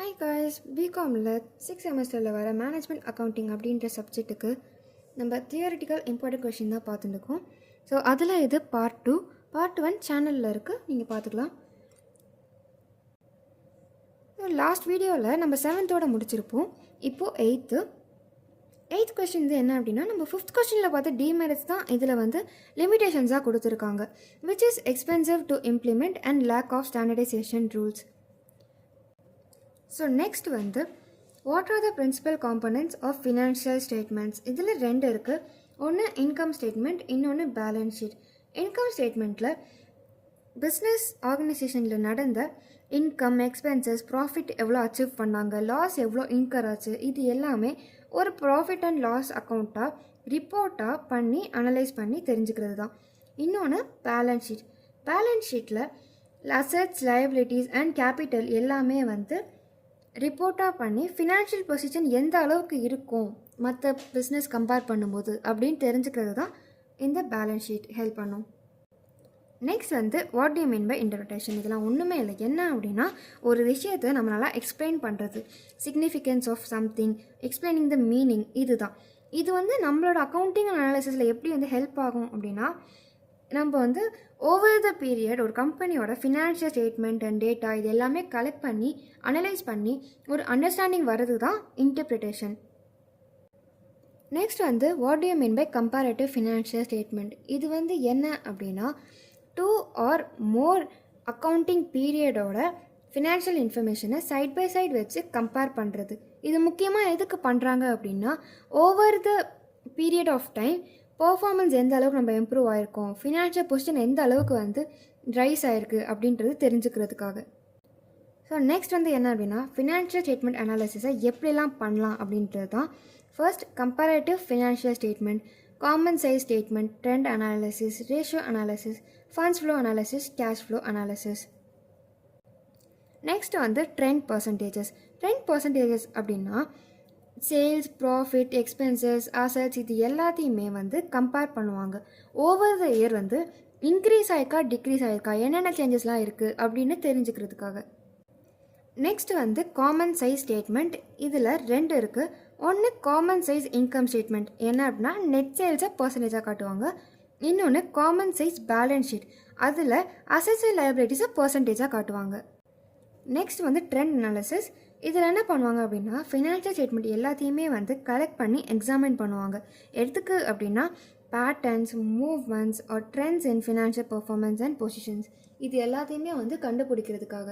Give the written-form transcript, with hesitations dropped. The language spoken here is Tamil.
ஹாய் காய்ஸ், பிகாமில் 6th செமஸ்டரில் வர மேனேஜ்மெண்ட் அக்கௌண்டிங் அப்படின்ற சப்ஜெக்ட்டுக்கு நம்ம தியரிட்டிக்கல் இம்பார்ட்டன்ட் கொஷின் தான் பார்த்துருக்கோம். ஸோ அதில் இது பார்ட் 2. பார்ட் 1 சேனலில் இருக்குது, நீங்கள் பார்த்துக்கலாம். லாஸ்ட் வீடியோவில் நம்ம 7th முடிச்சிருப்போம். இப்போது 8th கொஷின் என்ன அப்படின்னா, நம்ம 5th கொஷினில் பார்த்து டிமெரிட்ஸ் தான் இதில் லிமிடேஷன்ஸாக கொடுத்துருக்காங்க. Which is expensive to implement and lack of standardization rules. So next what are the principal components of financial statements. இதில் 2 இருக்குது. ஒன்று இன்கம் ஸ்டேட்மெண்ட், இன்னொன்று பேலன்ஸ் ஷீட். இன்கம் ஸ்டேட்மெண்ட்டில் பிஸ்னஸ் ஆர்கனைசேஷனில் நடந்த இன்கம், எக்ஸ்பென்சஸ், ப்ராஃபிட் எவ்வளோ அச்சீவ் பண்ணாங்க, லாஸ் எவ்வளோ இன்கர் ஆச்சு, இது எல்லாமே ஒரு ப்ராஃபிட் அண்ட் லாஸ் அக்கௌண்ட்டாக ரிப்போர்ட்டாக பண்ணி அனலைஸ் பண்ணி தெரிஞ்சுக்கிறது தான். இன்னொன்று பேலன்ஸ் ஷீட். பேலன்ஸ் ஷீட்டில் அசட்ஸ், லயபிலிட்டிஸ் அண்ட் கேபிட்டல் எல்லாமே ரிப்போர்ட்டாக பண்ணி ஃபினான்ஷியல் பொசிஷன் எந்த அளவுக்கு இருக்கும் மற்ற பிஸ்னஸ் கம்பேர் பண்ணும்போது அப்படின்னு தெரிஞ்சுக்கிறது தான் இந்த பேலன்ஸ் ஷீட் ஹெல்ப் பண்ணும். Next what do you mean by interpretation. இதெல்லாம் ஒன்றுமே இல்லை. என்ன அப்படின்னா, ஒரு விஷயத்தை நம்மளால் எக்ஸ்பிளைன் பண்ணுறது, significance of something, explaining the meaning. இதுதான் இது நம்மளோட அக்கௌண்டிங் அனாலிசிஸில் எப்படி ஹெல்ப் ஆகும் அப்படின்னா, நம்ம ஓவர் த பீரியட் ஒரு கம்பெனியோட ஃபினான்ஷியல் ஸ்டேட்மெண்ட் அண்ட் டேட்டா இது எல்லாமே கலெக்ட் பண்ணி அனலைஸ் பண்ணி ஒரு அண்டர்ஸ்டாண்டிங் வர்றது தான் interpretation. Next what do you mean by comparative financial statement. இது என்ன அப்படின்னா, 2 or more அக்கௌண்டிங் பீரியடோட ஃபினான்ஷியல் இன்ஃபர்மேஷனை சைட் பை சைட் வச்சு கம்பேர் பண்ணுறது. இது முக்கியமாக எதுக்கு பண்ணுறாங்க அப்படின்னா, over the period of time performance எந்த அளவுக்கு நம்ம இம்ப்ரூவ் ஆகிருக்கோம், ஃபினான்ஷியல் பொசிஷன் எந்த அளவுக்கு ரைஸ் ஆகிருக்கு அப்படின்றது தெரிஞ்சுக்கிறதுக்காக. ஸோ நெக்ஸ்ட் என்ன அப்படின்னா, ஃபினான்ஷியல் ஸ்டேட்மெண்ட் அனாலிசிஸை எப்படிலாம் பண்ணலாம் அப்படின்றது தான். First comparative financial statement, common size statement, trend analysis, ratio analysis, funds flow analysis, cash flow analysis. Next trend percentages. Trend percentages அப்படின்னா சேல்ஸ், ப்ராஃபிட், எக்ஸ்பென்சஸ், அசட்ஸ் இது எல்லாத்தையுமே கம்பேர் பண்ணுவாங்க. ஓவர் த இயர் இன்க்ரீஸ் ஆகிருக்கா, டிக்ரீஸ் ஆகிருக்கா, என்னென்ன சேஞ்சஸ்லாம் இருக்குது அப்படின்னு தெரிஞ்சுக்கிறதுக்காக. Next common size statement. இதில் 2 இருக்குது. ஒன்று காமன் சைஸ் இன்கம் ஸ்டேட்மெண்ட். என்ன அப்படின்னா, நெட் சேல்ஸை பர்சன்டேஜாக காட்டுவாங்க. இன்னொன்று காமன் சைஸ் பேலன்ஸ் ஷீட். அதில் அசட்ஸ் அண்ட் லயபிலிட்டிஸை பர்சன்டேஜாக காட்டுவாங்க. Next trend analysis. இதில் என்ன பண்ணுவாங்க அப்படின்னா, ஃபினான்ஷியல் ஸ்டேட்மெண்ட் எல்லாத்தையுமே கலெக்ட் பண்ணி எக்ஸாமின் பண்ணுவாங்க. எதுக்கு அப்படின்னா, patterns, movements or trends in financial performance and positions இது எல்லாத்தையுமே கண்டுபிடிக்கிறதுக்காக.